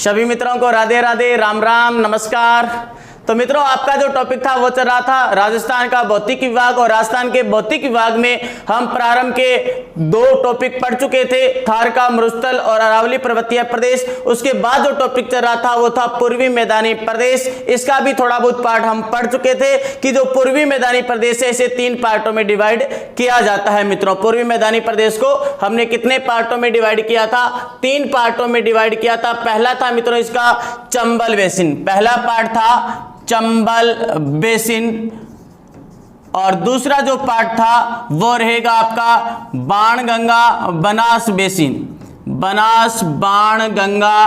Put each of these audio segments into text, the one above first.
सभी मित्रों को राधे राधे, राम राम, नमस्कार। तो मित्रों, आपका जो टॉपिक था वो चल रहा था राजस्थान का भौतिक विभाग, और राजस्थान के भौतिक विभाग में हम प्रारंभ के दो टॉपिक पढ़ चुके थे, थार का मरुस्थल और अरावली पर्वतीय प्रदेश। उसके बाद जो टॉपिक चल रहा था वो था पूर्वी मैदानी प्रदेश। इसका भी थोड़ा बहुत पार्ट हम पढ़ चुके थे कि जो पूर्वी मैदानी प्रदेश है इसे 3 पार्टों में डिवाइड किया जाता है। मित्रों, पूर्वी मैदानी प्रदेश को हमने कितने पार्टों में डिवाइड किया था? 3 पार्टों में डिवाइड किया था। पहला था मित्रों इसका चंबल बेसिन, पहला पार्ट था चंबल बेसिन, और दूसरा जो पार्ट था वो रहेगा आपका बाणगंगा बनास बेसिन, बनास बाणगंगा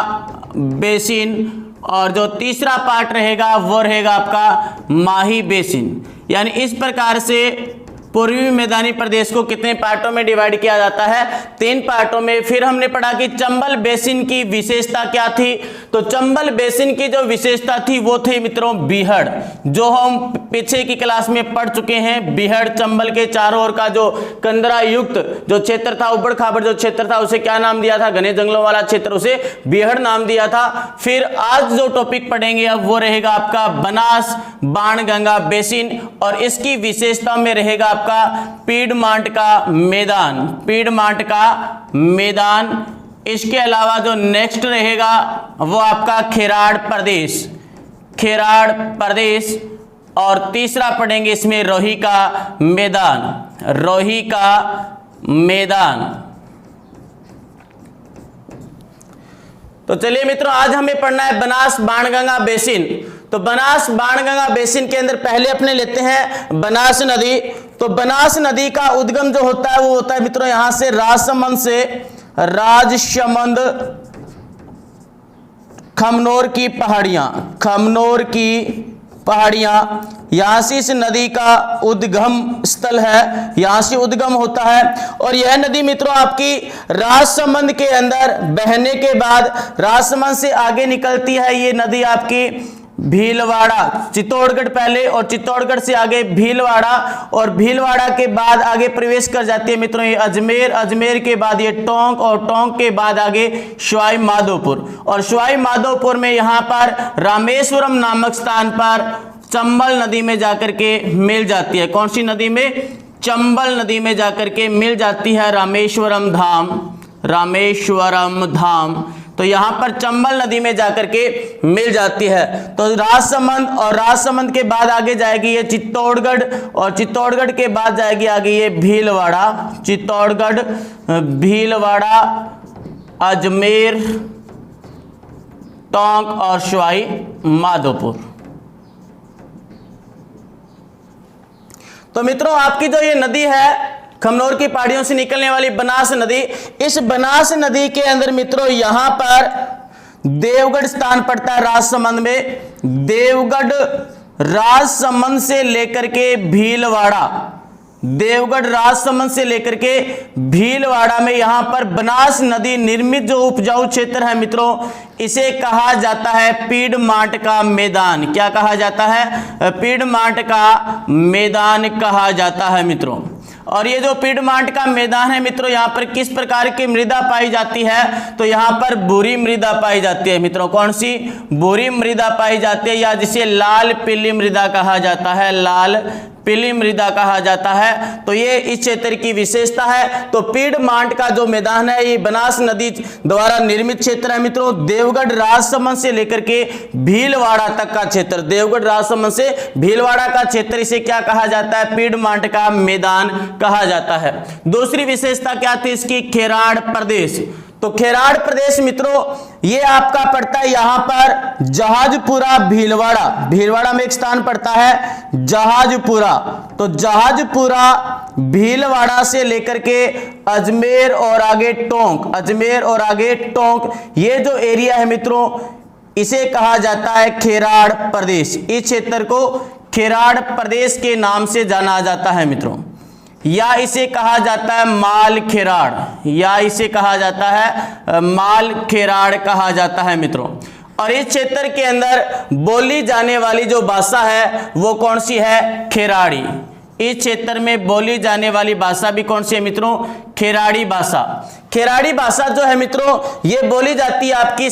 बेसिन, और जो तीसरा पार्ट रहेगा वो रहेगा आपका माही बेसिन। यानी इस प्रकार से पूर्वी मैदानी प्रदेश को कितने पार्टों में डिवाइड किया जाता है? 3 पार्टों में। फिर हमने पढ़ा कि चंबल बेसिन की विशेषता क्या थी। तो चंबल बेसिन की जो विशेषता थी वो थी मित्रों बीहड़, जो हम पीछे की क्लास में पढ़ चुके हैं। बीहड़, चंबल के चारों ओर का जो कंदरा युक्त जो क्षेत्र था, उबड़ खाबड़ जो क्षेत्र था, उसे क्या नाम दिया था? घने जंगलों वाला क्षेत्र, उसे बीहड़ नाम दिया था। फिर आज जो टॉपिक पढ़ेंगे अब वो रहेगा आपका बनास बाणगंगा बेसिन, और इसकी विशेषता में रहेगा आपका पीडमांट का मैदान, पीडमांट का मैदान। इसके अलावा जो नेक्स्ट रहेगा वो आपका खेराड़ प्रदेश, खेराड़ प्रदेश, और तीसरा पढ़ेंगे इसमें रोही का मैदान, रोही का मैदान। तो चलिए मित्रों, आज हमें पढ़ना है बनास बाणगंगा बेसिन। तो बनास बाणगंगा बेसिन के अंदर पहले अपने लेते हैं बनास नदी। तो बनास नदी का उद्गम जो होता है वो होता है मित्रों यहां से राजसमंद से, राजसमंद, खमनोर की पहाड़ियां, खमनोर की पहाड़ियां, यहां से इस नदी का उद्गम स्थल है, यहां से उद्गम होता है। और यह नदी मित्रों आपकी राजसमंद के अंदर बहने के बाद राजसमंद से आगे निकलती है। ये नदी आपकी भीलवाड़ा, चित्तौड़गढ़ पहले, और चित्तौड़गढ़ से आगे भीलवाड़ा, और भीलवाड़ा के बाद आगे प्रवेश कर जाती है मित्रों ये अजमेर, अजमेर के बाद ये टोंक, और टोंक के बाद आगे सवाई माधोपुर, और सवाई माधोपुर में यहां पर रामेश्वरम नामक स्थान पर चंबल नदी में जाकर के मिल जाती है। कौन सी नदी में? चंबल नदी में जाकर के मिल जाती है रामेश्वरम धाम, रामेश्वरम धाम। तो यहां पर चंबल नदी में जाकर के मिल जाती है। तो राजसमंद, और राजसमंद के बाद आगे जाएगी ये चित्तौड़गढ़, और चित्तौड़गढ़ के बाद जाएगी आगे ये भीलवाड़ा, चित्तौड़गढ़, भीलवाड़ा, अजमेर, टोंक और सवाई माधोपुर। तो मित्रों, आपकी जो ये नदी है खमनोर की पहाड़ियों से निकलने वाली बनास नदी, इस बनास नदी के अंदर मित्रों यहां पर देवगढ़ स्थान पड़ता है राजसमंद में। देवगढ़ राजसमंद से लेकर के भीलवाड़ा, देवगढ़ राजसमंद से लेकर के भीलवाड़ा में यहां पर बनास नदी निर्मित जो उपजाऊ क्षेत्र है मित्रों, इसे कहा जाता है पीडमांट का मैदान। क्या कहा जाता है? पीडमांट का मैदान कहा जाता है मित्रों। और ये जो पीडमांट का मैदान है मित्रों, यहाँ पर किस प्रकार की मृदा पाई जाती है? तो यहाँ पर भूरी मृदा पाई जाती है मित्रों। कौन सी? भूरी मृदा पाई जाती है, या जिसे लाल पीली मृदा कहा जाता है, लाल पीली मृदा कहा जाता है। तो ये इस क्षेत्र की विशेषता है। तो पीडमांट का जो मैदान है ये बनास नदी द्वारा निर्मित क्षेत्र है मित्रों। देवगढ़ राजसमंद से लेकर के भीलवाड़ा तक का क्षेत्र, देवगढ़ राजसमंद से भीलवाड़ा का क्षेत्र, इसे क्या कहा जाता है? पीडमांट का मैदान कहा जाता है। दूसरी विशेषता क्या थी इसकी? खेराड़ प्रदेश। तो खेराड़ प्रदेश मित्रों ये आपका पड़ता है यहां पर जहाजपुरा भीलवाड़ा, भीलवाड़ा में एक स्थान पड़ता है जहाजपुरा। तो जहाजपुरा भीलवाड़ा से लेकर के अजमेर और आगे टोंक, अजमेर और आगे टोंक, ये जो एरिया है मित्रों इसे कहा जाता है खेराड़ प्रदेश। इस क्षेत्र को खेराड़ प्रदेश के नाम से जाना जाता है मित्रों, या इसे कहा जाता है माल खेराड़, या इसे कहा जाता है माल खेराड़ कहा जाता है मित्रों। और इस क्षेत्र के अंदर बोली जाने वाली जो भाषा है वो कौन सी है? खेराड़ी, इस क्षेत्र में बोली जाने वाली भाषा भी कौन सी है मित्रों? खेराड़ी भाषा। खेराड़ी भाषा जो है मित्रों ये बोली जाती है आपकी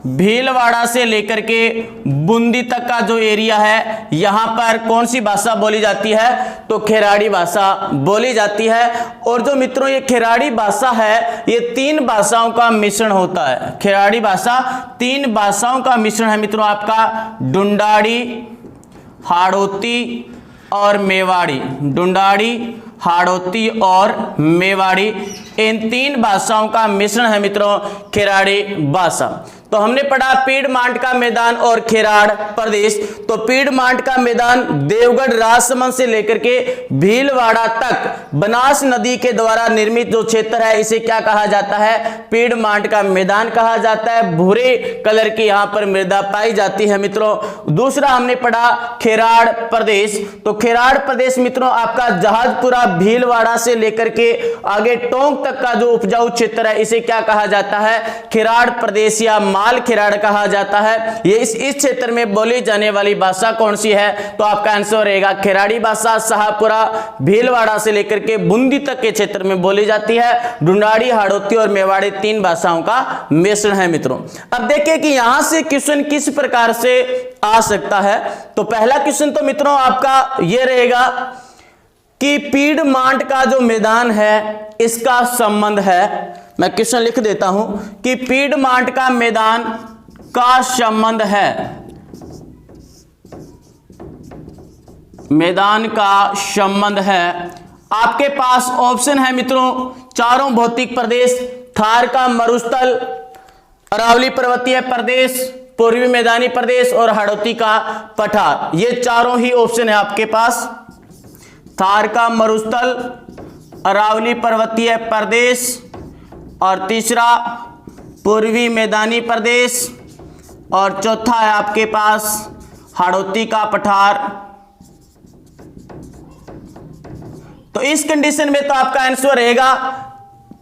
भीलवाड़ा से लेकर के बूंदी तक का जो एरिया है यहां पर कौन सी भाषा बोली जाती है? तो खेराड़ी भाषा बोली जाती है। और जो मित्रों ये खेराड़ी भाषा है ये 3 भाषाओं का मिश्रण होता है। खेराड़ी भाषा 3 भाषाओं का मिश्रण है मित्रों, आपका ढूंढाड़ी, हाड़ौती और मेवाड़ी। ढूंढाड़ी, हाड़ौती और मेवाड़ी, इन 3 भाषाओं का मिश्रण है मित्रों खेराड़ी भाषा। तो हमने पढ़ा पीडमांट का मैदान और खेराड़ प्रदेश। तो पीडमांट का मैदान देवगढ़ राजसमंद से लेकर के भीलवाड़ा तक बनास नदी के द्वारा निर्मित जो क्षेत्र है इसे क्या कहा जाता है? पीडमांट का मैदान कहा जाता है। भूरे कलर की यहां पर मृदा पाई जाती है मित्रों। दूसरा हमने पढ़ा खेराड़ प्रदेश। तो खेराड़ प्रदेश मित्रों आपका जहाजपुरा भीलवाड़ा से लेकर के आगे टोंक तक का जो उपजाऊ क्षेत्र है इसे क्या कहा जाता है? खेराड़ प्रदेश या माल खेराड़ कहा जाता है। ये इस क्षेत्र में बोली जाने वाली भाषा कौन सी है? तो आपका आंसर रहेगा खेराड़ी भाषा। शाहपुरा भीलवाड़ा से लेकर के बूंदी तक के क्षेत्र में बोली जाती है। ढूंढाड़ी, हाड़ौती और मेवाड़ी 3 भाषाओं का मिश्रण है मित्रों। अब देखिए कि यहां से क्वेश्चन किस प्रकार से आ सकता है। तो पहला क्वेश्चन तो मित्रों आपका यह रहेगा कि पीडमांट का जो मैदान है इसका संबंध है, मैं क्वेश्चन लिख देता हूं कि पीडमांट का मैदान का संबंध है, मैदान का संबंध है। आपके पास ऑप्शन है मित्रों चारों भौतिक प्रदेश, थार का मरुस्थल, अरावली पर्वतीय प्रदेश, पूर्वी मैदानी प्रदेश और हाड़ौती का पठार। ये चारों ही ऑप्शन है आपके पास। थार का मरुस्थल, अरावली पर्वतीय प्रदेश और तीसरा पूर्वी मैदानी प्रदेश और चौथा है आपके पास हाड़ौती का पठार। तो इस कंडीशन में तो आपका आंसर रहेगा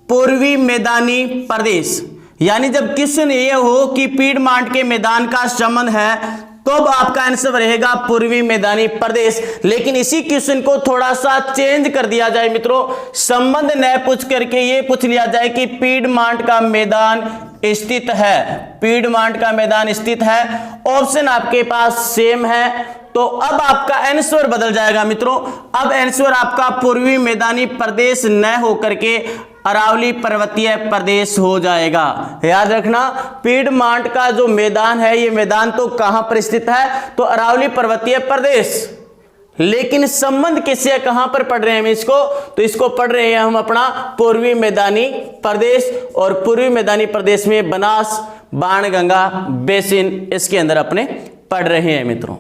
पूर्वी मैदानी प्रदेश। यानी जब क्वेश्चन ये हो कि पीडमांट के मैदान का संबंध है तो अब आपका आंसर रहेगा पूर्वी मैदानी प्रदेश। लेकिन इसी क्वेश्चन को थोड़ा सा चेंज कर दिया जाए मित्रों, संबंध न पूछ करके ये पूछ लिया जाए कि पीडमांट का मैदान स्थित है, पीडमांट का मैदान स्थित है। ऑप्शन आपके पास सेम है तो अब आपका आंसर बदल जाएगा मित्रों। अब आंसर आपका पूर्वी मैदानी प्रदेश न होकर के अरावली पर्वतीय प्रदेश हो जाएगा। याद रखना पीडमांट का जो मैदान है ये मैदान तो कहां पर स्थित है? तो अरावली पर्वतीय प्रदेश। लेकिन संबंध किससे कहां पर पढ़ रहे हैं हम इसको? तो इसको पढ़ रहे हैं हम अपना पूर्वी मैदानी प्रदेश। और पूर्वी मैदानी प्रदेश में बनास, बाणगंगा बेसिन इसके अंदर अपने पढ़ रहे हैं मित्रों।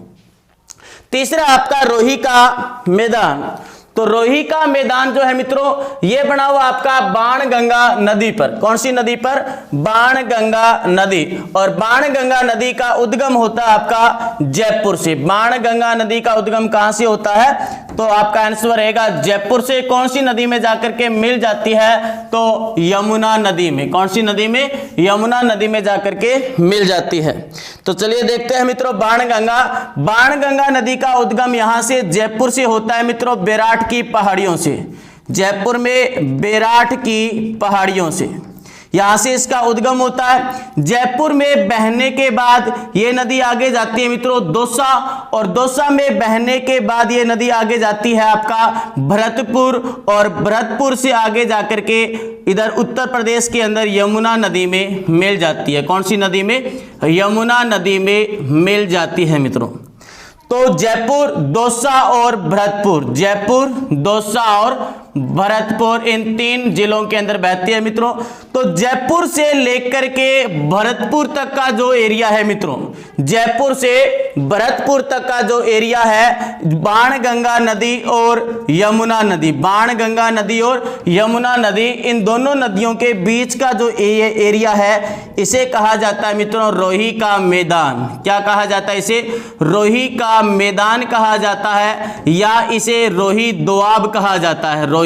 तीसरा आपका रोही का मैदान। तो रोही का मैदान जो है मित्रों ये बना हुआ आपका बाणगंगा नदी पर। कौन सी नदी पर? बाणगंगा नदी। और बाणगंगा नदी का उद्गम होता है आपका जयपुर से। बाणगंगा नदी का उद्गम कहां से होता है? तो आपका आंसर रहेगा जयपुर से। कौन सी नदी में जाकर के मिल जाती है? तो यमुना नदी में। कौन सी नदी में? यमुना नदी में जाकर के मिल जाती है। तो चलिए देखते हैं मित्रों बाणगंगा। बाणगंगा नदी का उद्गम यहां से जयपुर से होता है मित्रों, बेराट की पहाड़ियों से। जयपुर में बेराट की पहाड़ियों से यहां से इसका उद्गम होता है। जयपुर में बहने के बाद ये नदी आगे जाती है मित्रों दौसा, और दौसा में बहने के बाद ये नदी आगे जाती है आपका भरतपुर, और भरतपुर से आगे जाकर के इधर उत्तर प्रदेश के अंदर यमुना नदी में मिल जाती है। कौन सी नदी में? यमुना नदी में मिल जाती है मित्रों। तो जयपुर, दौसा और भरतपुर, जयपुर, दौसा और भरतपुर इन 3 जिलों के अंदर बहती है मित्रों। तो जयपुर से लेकर के भरतपुर तक का जो एरिया है मित्रों, जयपुर से भरतपुर तक का जो एरिया है बाणगंगा नदी और यमुना नदी, बाणगंगा नदी और यमुना नदी, इन दोनों नदियों के बीच का जो एरिया है इसे कहा जाता है मित्रों रोही का मैदान। क्या कहा जाता है? इसे रोही का मैदान कहा जाता है, या इसे रोही दोआब कहा जाता है। रोही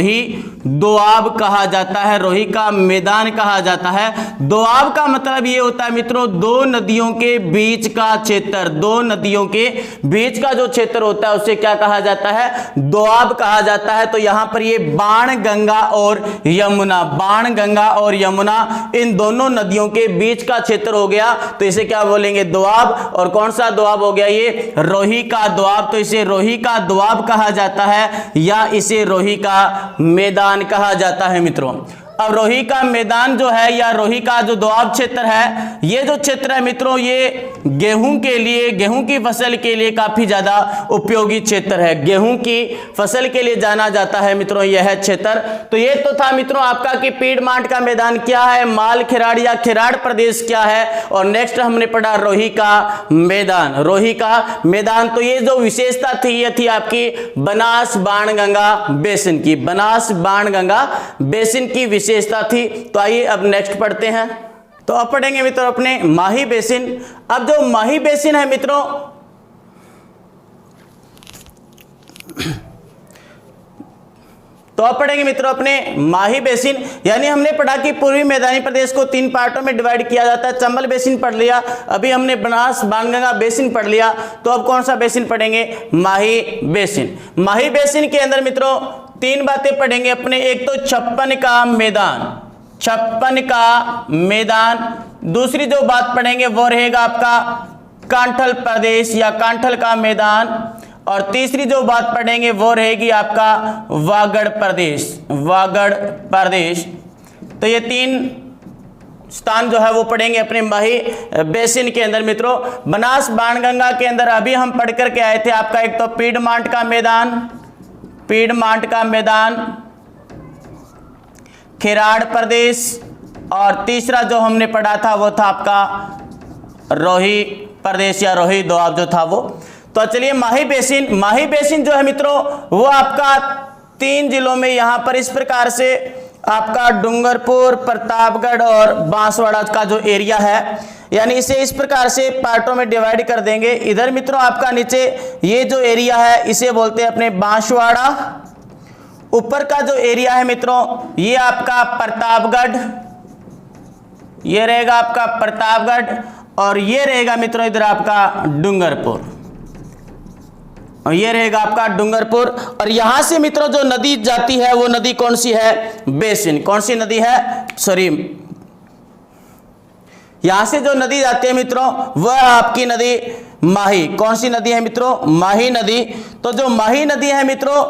दोआब कहा जाता है, रोही का मैदान कहा जाता है। दोआब का मतलब ये होता है मित्रों दो नदियों के बीच का क्षेत्र, दो नदियों के बीच का जो क्षेत्र होता है उसे क्या कहा जाता है, दोआब कहा जाता है। तो यहां पर ये बाण गंगा और यमुना, बाण गंगा और यमुना इन दोनों नदियों के बीच का क्षेत्र हो गया, तो इसे क्या बोलेंगे, दोआब। और कौन सा दोआब हो गया, ये रोही का दोआब, तो इसे रोही का दोआब कहा जाता है या इसे रोही का मैदान कहा जाता है मित्रों। अब रोही का मैदान जो है या रोही का जो दोआब क्षेत्र है, ये जो क्षेत्र है मित्रों ये गेहूं के लिए, गेहूं की फसल के लिए काफी ज्यादा उपयोगी क्षेत्र है, गेहूं की फसल के लिए जाना जाता है मित्रों यह क्षेत्र। तो ये तो था मित्रों आपका कि पीडमांट का मैदान क्या है, माल खिराड़ या खिराड़ प्रदेश क्या है, और नेक्स्ट हमने पढ़ा रोही का मैदान, रोही का मैदान। तो ये जो विशेषता थी ये थी आपकी बनास बाणगंगा बेसिन की, बनास बाणगंगा बेसिन की विशेषता थी। तो आइए अब नेक्स्ट पढ़ते हैं। तो अब पढ़ेंगे मित्रों अपने माही बेसिन। अब जो माही बेसिन है मित्रों, तो अब पढ़ेंगे मित्रों अपने माही बेसिन। यानी हमने पढ़ा कि पूर्वी मैदानी प्रदेश को 3 पार्टों में डिवाइड किया जाता है। चंबल बेसिन पढ़ लिया, अभी हमने बनास बाणगंगा बेसिन पढ़ लिया, तो अब कौन सा बेसिन पढ़ेंगे, माही बेसिन। माही बेसिन के अंदर मित्रों 3 बातें पढ़ेंगे अपने। एक तो 56 का मैदान, 56 का मैदान। दूसरी जो बात पढ़ेंगे वो रहेगा आपका कांठल प्रदेश या कांठल का मैदान। और तीसरी जो बात पढ़ेंगे वो रहेगी आपका वागड़ प्रदेश, वागड़ प्रदेश। तो ये 3 स्थान जो है वो पढ़ेंगे अपने माही बेसिन के अंदर मित्रों। बनास बाणगंगा के अंदर अभी हम पढ़ करके आए थे आपका एक तो पीडमांट का मैदान, पीडमांट का मैदान, खिराड़ प्रदेश, और तीसरा जो हमने पढ़ा था वो था आपका रोही प्रदेश या रोही दोआब जो था वो। तो चलिए माही बेसिन, माही बेसिन जो है मित्रों वो आपका 3 जिलों में यहां पर इस प्रकार से आपका डूंगरपुर, प्रतापगढ़ और बांसवाड़ा का जो एरिया है, यानी इसे इस प्रकार से पार्टों में डिवाइड कर देंगे। इधर मित्रों आपका नीचे ये जो एरिया है इसे बोलते हैं अपने बांसवाड़ा। ऊपर का जो एरिया है मित्रों ये आपका प्रतापगढ़, ये रहेगा आपका प्रतापगढ़, और ये रहेगा मित्रों इधर आपका डूंगरपुर, और ये रहेगा आपका डूंगरपुर। और यहां से मित्रों जो नदी जाती है वो नदी कौन सी है, बेसिन। कौन सी नदी है, सॉरी, यहां से जो नदी जाती है मित्रों वह आपकी नदी माही। कौन सी नदी है मित्रों, माही नदी। तो जो माही नदी है मित्रों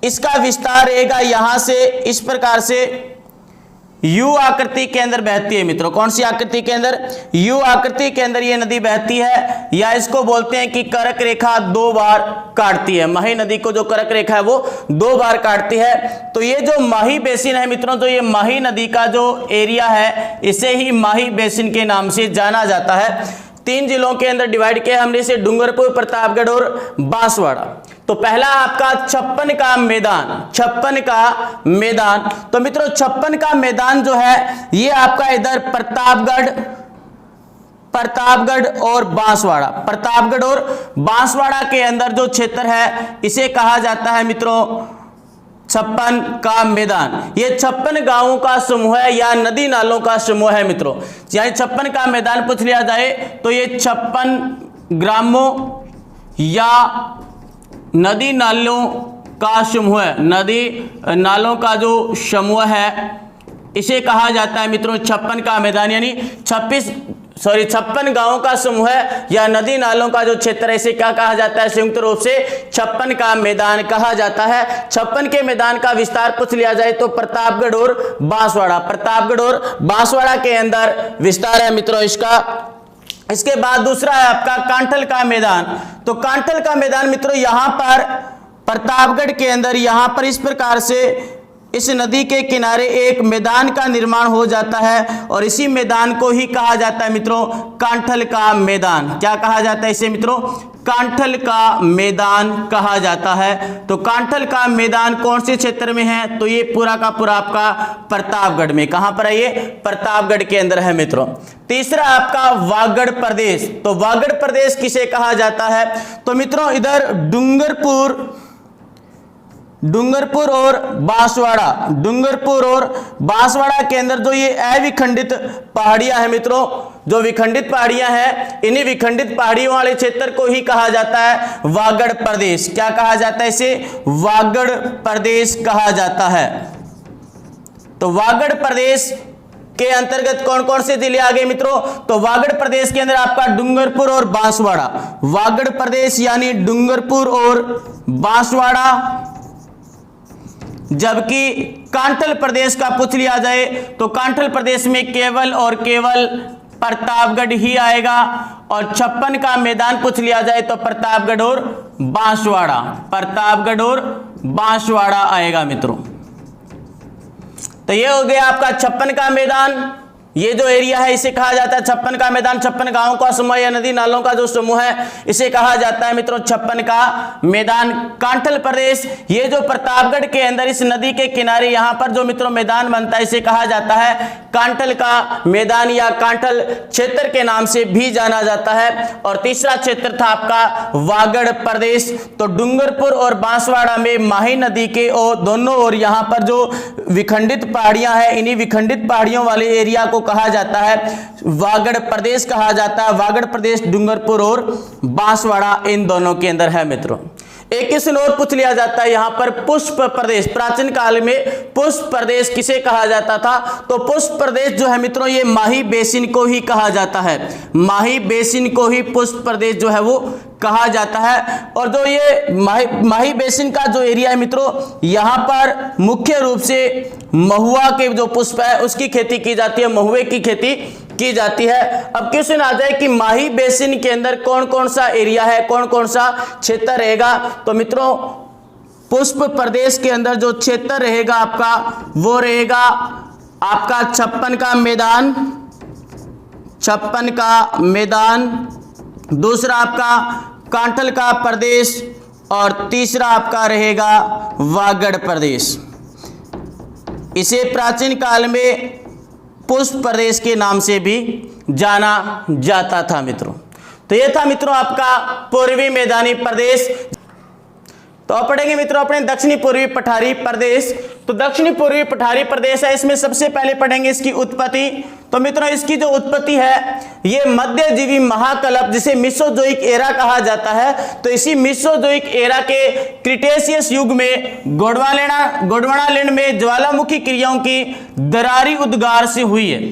इसका विस्तार रहेगा यहां से इस प्रकार से यू आकृति के अंदर बहती है मित्रों। कौन सी आकृति के अंदर, यू आकृति के अंदर ये नदी बहती है, या इसको बोलते हैं कि करक रेखा 2 बार काटती है। माही नदी को जो करक रेखा है वो 2 बार काटती है। तो ये जो माही बेसिन है मित्रों, तो ये माही नदी का जो एरिया है इसे ही माही बेसिन के नाम से जाना जाता है। 3 जिलों के अंदर डिवाइड किया हमने इसे, डूंगरपुर, प्रतापगढ़ और बांसवाड़ा। तो पहला आपका 56 का मैदान, 56 का मैदान। तो मित्रों 56 का मैदान जो है ये आपका इधर प्रतापगढ़ और बांसवाड़ा, प्रतापगढ़ और बांसवाड़ा के अंदर जो क्षेत्र है इसे कहा जाता है मित्रों 56 का मैदान। ये 56 गांवों का समूह है या नदी नालों का समूह है मित्रों। यानी 56 का मैदान पूछ लिया जाए तो ये 56 ग्रामों या नदी नालों का समूह है, नदी नालों का जो समूह है इसे कहा जाता है मित्रों 56 का मैदान। यानी 56 गांवों का समूह है या नदी नालों का जो क्षेत्र है इसे क्या कहा जाता है, संयुक्त रूप से 56 का मैदान कहा जाता है। 56 के मैदान का विस्तार पूछ लिया जाए तो प्रतापगढ़ और बांसवाड़ा, प्रतापगढ़ और बांसवाड़ा के अंदर विस्तार है मित्रों इसका। इसके बाद दूसरा है आपका कांठल का मैदान। तो कांठल का मैदान मित्रों यहां पर प्रतापगढ़ के अंदर यहां पर इस प्रकार से इस नदी के किनारे एक मैदान का निर्माण हो जाता है और इसी मैदान को ही कहा जाता है मित्रों कांठल का मैदान। क्या कहा जाता है इसे मित्रों, कांठल का मैदान कहा जाता है। तो कांठल का मैदान कौन से क्षेत्र में है, तो ये पूरा का पूरा आपका प्रतापगढ़ में। कहां पर है ये, प्रतापगढ़ के अंदर है मित्रों। तीसरा आपका वागड़ प्रदेश। तो वागड़ प्रदेश किसे कहा जाता है, तो मित्रों इधर डूंगरपुर और बांसवाड़ा, डूंगरपुर और बांसवाड़ा के अंदर जो ये अविखंडित पहाड़ियां हैं मित्रों, जो विखंडित पहाड़ियां हैं, इन्हीं विखंडित पहाड़ियों वाले क्षेत्र को ही कहा जाता है वागड़ प्रदेश। क्या कहा जाता है इसे? वागड़ प्रदेश कहा जाता है। तो वागड़ प्रदेश के अंतर्गत कौन कौन से जिले आ गए मित्रों? तो वागड़ प्रदेश के अंदर आपका डूंगरपुर और बांसवाड़ा, वागड़ प्रदेश यानी डूंगरपुर और बांसवाड़ा। जबकि कांठल प्रदेश का पूछ लिया जाए तो कांठल प्रदेश में केवल और केवल प्रतापगढ़ ही आएगा, और 56 का मैदान पूछ लिया जाए तो प्रतापगढ़ और बांसवाड़ा, प्रतापगढ़ और बांसवाड़ा आएगा मित्रों। तो ये हो गया आपका 56 का मैदान। ये जो एरिया है इसे कहा जाता है 56 का मैदान। 56 गांवों का समूह या नदी नालों का जो समूह है इसे कहा जाता है मित्रों 56 का मैदान। कांठल प्रदेश, ये जो प्रतापगढ़ के अंदर इस नदी के किनारे यहाँ पर जो मित्रों मैदान बनता है इसे कहा जाता है कांठल का मैदान या कांठल क्षेत्र के नाम से भी जाना जाता है। और तीसरा क्षेत्र था आपका वागड़ प्रदेश। तो डूंगरपुर और बांसवाड़ा में माही नदी के और दोनों ओर यहाँ पर जो विखंडित पहाड़ियां हैं, इन्हीं विखंडित पहाड़ियों वाले एरिया को कहा जाता है वागड़ प्रदेश कहा जाता है। वागड़ प्रदेश डूंगरपुर और बांसवाड़ा इन दोनों के अंदर है मित्रों। एक क्वेश्चन और पूछ लिया जाता है यहां पर, पुष्प प्रदेश, प्राचीन काल में पुष्प प्रदेश किसे कहा जाता था? तो पुष्प प्रदेश जो है मित्रों ये माही बेसिन को ही कहा जाता है, माही बेसिन को ही पुष्प प्रदेश जो है वो कहा जाता है। और जो ये माही बेसिन का जो एरिया है मित्रों, यहां पर मुख्य रूप से महुआ के जो पुष्प है उसकी खेती की जाती है, महुए की खेती की जाती है। अब क्वेश्चन आ जाए कि माही बेसिन के अंदर कौन कौन सा एरिया है, कौन कौन सा क्षेत्र रहेगा? तो मित्रों पुष्प प्रदेश के अंदर जो क्षेत्र रहेगा आपका वो रहेगा आपका 56 का मैदान, 56 का मैदान, दूसरा आपका कांठल का प्रदेश, और तीसरा आपका रहेगा वागड़ प्रदेश। इसे प्राचीन काल में पुष्प प्रदेश के नाम से भी जाना जाता था मित्रों। तो यह था मित्रों आपका पूर्वी मैदानी प्रदेश। तो अब पढ़ेंगे मित्रों अपने दक्षिणी पूर्वी पठारी प्रदेश। तो दक्षिणी पूर्वी पठारी प्रदेश है, इसमें सबसे पहले पढ़ेंगे इसकी उत्पत्ति। तो मित्रों इसकी जो उत्पत्ति है ये मध्यजीवी महाकल्प जिसे मेसोजोइक एरा कहा जाता है, तो इसी मेसोजोइक एरा के क्रिटेशियस युग में गोंडवाना लैंड में ज्वालामुखी क्रियाओं की दरारी उद्गार से हुई है।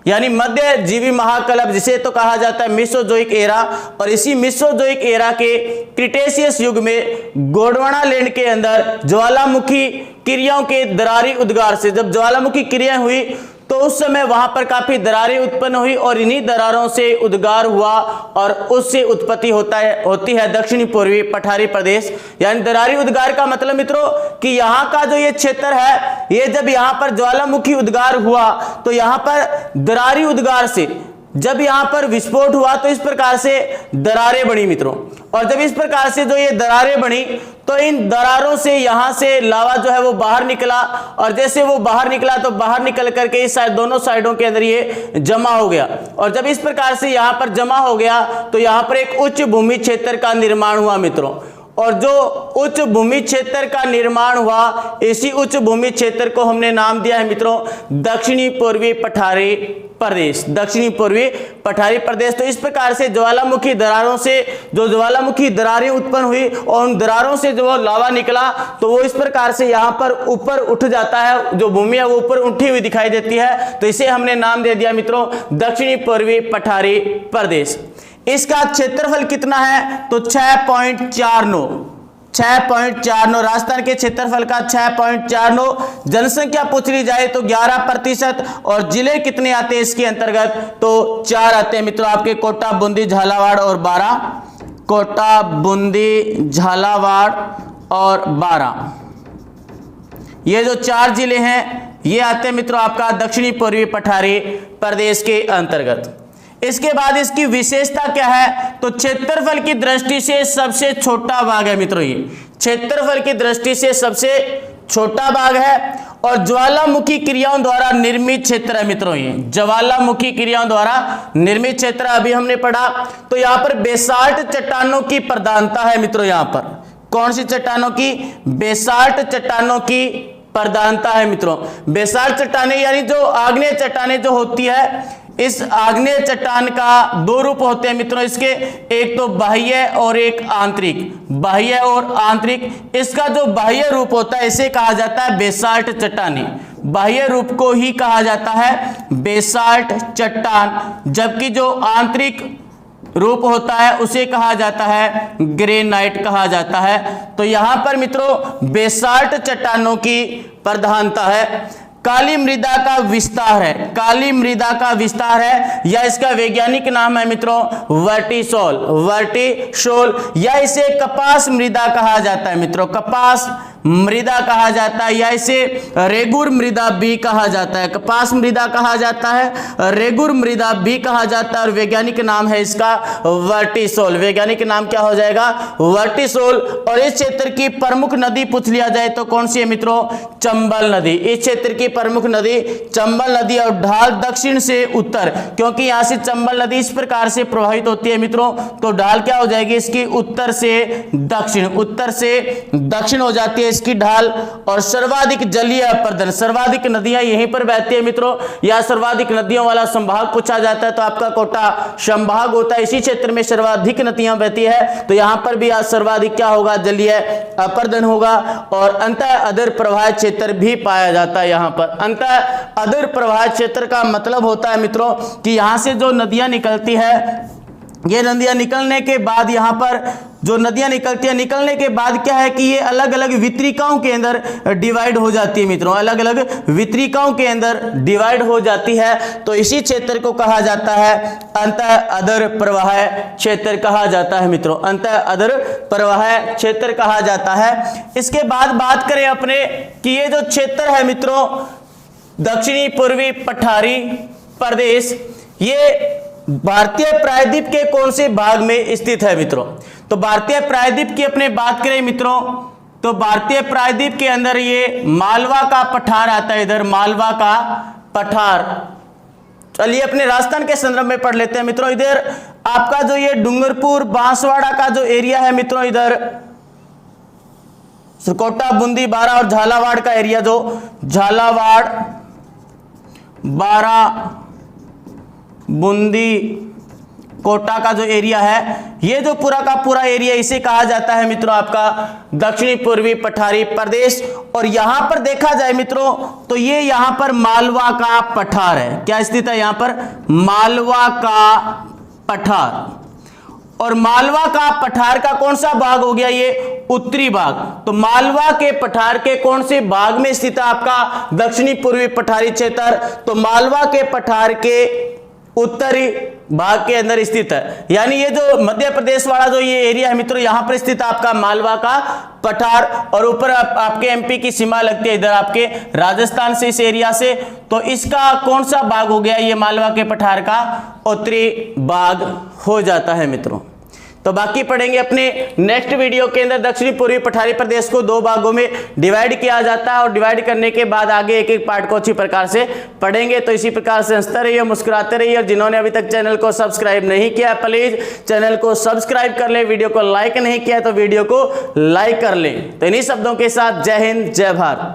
यानी मध्यजीवी महाकल्प जिसे तो कहा जाता है मेसोजोइक एरा, और इसी मेसोजोइक एरा के क्रिटेशियस युग में गोंडवाना लैंड के अंदर ज्वालामुखी क्रियाओं के दरारी उद्गार से, जब ज्वालामुखी क्रियाएं हुई तो उस समय वहां पर काफी दरारें उत्पन्न हुई और इन्हीं दरारों से उद्गार हुआ और उससे उत्पत्ति होती है दक्षिणी पूर्वी पठारी प्रदेश। यानी दरारी उद्गार का मतलब मित्रों कि यहाँ का जो ये क्षेत्र है, ये जब यहाँ पर ज्वालामुखी उद्गार हुआ तो यहाँ पर दरारी उद्गार से जब यहाँ पर विस्फोट हुआ तो इस प्रकार से दरारें बनी मित्रों। और जब इस प्रकार से जो ये दरारें बनी तो इन दरारों से यहाँ से लावा जो है वो बाहर निकला, और जैसे वो बाहर निकला तो बाहर निकल करके इस साइड दोनों साइडों के अंदर ये जमा हो गया। और जब इस प्रकार से यहाँ पर जमा हो गया तो यहाँ पर एक उच्च भूमि क्षेत्र का निर्माण हुआ मित्रों। और जो उच्च भूमि क्षेत्र का निर्माण हुआ, इसी उच्च भूमि क्षेत्र को हमने नाम दिया है मित्रों दक्षिणी पूर्वी पठारी प्रदेश, दक्षिणी पूर्वी पठारी प्रदेश। तो इस प्रकार से ज्वालामुखी दरारों से जो ज्वालामुखी दरारें उत्पन्न हुई और उन दरारों से जो लावा निकला तो वो इस प्रकार से यहाँ पर ऊपर उठ जाता है, जो भूमि है वो ऊपर उठी हुई दिखाई देती है, तो इसे हमने नाम दे दिया मित्रों दक्षिणी पूर्वी पठारी प्रदेश। इसका क्षेत्रफल कितना है? तो 6.49 राजस्थान के क्षेत्रफल का 6.49। जनसंख्या पूछ ली जाए तो 11%, और जिले कितने आते हैं इसके अंतर्गत? तो 4 आते हैं मित्रों आपके, कोटा, बूंदी, झालावाड़ और बारां। कोटा, बूंदी, झालावाड़ और बारां, ये जो 4 जिले हैं ये आते हैं मित्रों आपका दक्षिणी पूर्वी पठारी प्रदेश के अंतर्गत। इसके बाद इसकी विशेषता क्या है? तो क्षेत्रफल की दृष्टि से सबसे छोटा भाग है मित्रों, ये क्षेत्रफल की दृष्टि से सबसे छोटा भाग है, और ज्वालामुखी क्रियाओं द्वारा निर्मित क्षेत्र है मित्रों, ये ज्वालामुखी क्रियाओं द्वारा निर्मित क्षेत्र अभी हमने पढ़ा। तो यहाँ पर बेसाल्ट चट्टानों की प्रधानता है मित्रों, यहाँ पर कौन सी चट्टानों की? बेसाल्ट चट्टानों की प्रधानता है मित्रों। बेसाल्ट चट्टानें यानी जो आग्नेय चट्टानें जो होती है, इस आग्नेय चट्टान का दो रूप होते हैं मित्रों इसके, एक तो बाह्य और एक आंतरिक। बाह्य और आंतरिक। इसका जो बाह्य रूप होता है इसे कहा जाता है बेसाल्ट चट्टानें। बाह्य रूप को ही कहा जाता है बेसाल्ट चट्टान, जबकि जो आंतरिक रूप होता है उसे कहा जाता है ग्रेनाइट कहा जाता है। तो यहां पर मित्रों बेसाल्ट चट्टानों की प्रधानता है। काली मृदा का विस्तार है, काली मृदा का विस्तार है, या इसका वैज्ञानिक नाम है मित्रों वर्टिसोल। वर्टिसोल, या इसे कपास मृदा कहा जाता है मित्रों, कपास मृदा कहा जाता है, या इसे रेगुर मृदा भी कहा जाता है। कपास मृदा कहा जाता है, रेगुर मृदा भी कहा जाता है, और वैज्ञानिक नाम है इसका वर्टिसोल। वैज्ञानिक नाम क्या हो जाएगा? वर्टिसोल। और इस क्षेत्र की प्रमुख नदी पूछ लिया जाए तो कौन सी है मित्रों? चंबल नदी। इस क्षेत्र की प्रमुख नदी चंबल नदी, और ढाल दक्षिण से उत्तर, क्योंकि यहां से चंबल नदी इस प्रकार से प्रवाहित होती है मित्रों, तो ढाल क्या हो जाएगी इसकी? उत्तर से दक्षिण, उत्तर से दक्षिण हो जाती है इसकी ढाल। और सर्वाधिक जलीय अपर्दन, सर्वाधिक नदियां यहीं पर बहती है मित्रों, या सर्वाधिक नदियों वाला संभाग पूछा जाता है तो आपका कोटा संभाग होता है, इसी क्षेत्र में सर्वाधिक नदियां बहती है, तो यहां पर भी आज सर्वाधिक क्या होगा? जलीय अपर्दन होगा। और अंतः अधर प्रवाह क्षेत्र भी पाया जाता है यहां पर। अंतः अधर प्रवाह क्षेत्र का मतलब होता है मित्रों कि यहां से जो नदियां निकलती है, ये नदियां निकलने के बाद यहां पर जो नदियां निकलती है, निकलने के बाद क्या है कि ये अलग अलग वितरिकाओं के अंदर डिवाइड हो जाती है मित्रों, अलग अलग वितरिकाओं के अंदर डिवाइड हो जाती है। तो इसी क्षेत्र को कहा जाता है अंतः अधर प्रवाह क्षेत्र कहा जाता है मित्रों, अंतः अधर प्रवाह क्षेत्र कहा जाता है। इसके बाद बात करें अपने कि ये जो क्षेत्र है मित्रों दक्षिणी पूर्वी पठारी प्रदेश, ये भारतीय प्रायद्वीप के कौन से भाग में स्थित है मित्रों? तो भारतीय प्रायद्वीप की अपने बात करें मित्रों तो भारतीय प्रायद्वीप के अंदर ये मालवा का पठार आता है, इधर मालवा का पठार। चलिए अपने राजस्थान के संदर्भ में पढ़ लेते हैं मित्रों। इधर आपका जो ये डूंगरपुर बांसवाड़ा का जो एरिया है मित्रों, इधर सरकोटा बूंदी बारा और झालावाड़ का एरिया, जो झालावाड़ बारा बूंदी कोटा का जो एरिया है, ये जो पूरा का पूरा एरिया इसे कहा जाता है मित्रों आपका दक्षिणी पूर्वी पठारी प्रदेश। और यहां पर देखा जाए मित्रों तो ये यहां पर मालवा का पठार है। क्या स्थित है यहां पर? मालवा का पठार। और मालवा का पठार का कौन सा भाग हो गया? ये उत्तरी भाग। तो मालवा के पठार के कौन से भाग में स्थित है आपका दक्षिणी पूर्वी पठारी क्षेत्र? तो मालवा के पठार के उत्तरी भाग के अंदर स्थित है, यानी ये जो मध्य प्रदेश वाला जो ये एरिया है मित्रों, यहां पर स्थित है आपका मालवा का पठार। और ऊपर आपके एमपी की सीमा लगती है इधर आपके राजस्थान से, इस एरिया से। तो इसका कौन सा भाग हो गया? ये मालवा के पठार का उत्तरी भाग हो जाता है मित्रों। तो बाकी पढ़ेंगे अपने नेक्स्ट वीडियो के अंदर। दक्षिणी पूर्वी पठारी प्रदेश को दो भागों में डिवाइड किया जाता है, और डिवाइड करने के बाद आगे एक एक पार्ट को अच्छी प्रकार से पढ़ेंगे। तो इसी प्रकार से हंसते रहिए, मुस्कुराते रहिए, और जिन्होंने अभी तक चैनल को सब्सक्राइब नहीं किया प्लीज चैनल को सब्सक्राइब कर ले। वीडियो को लाइक नहीं किया तो वीडियो को लाइक कर ले। तो इन्हीं शब्दों के साथ जय हिंद, जय भारत।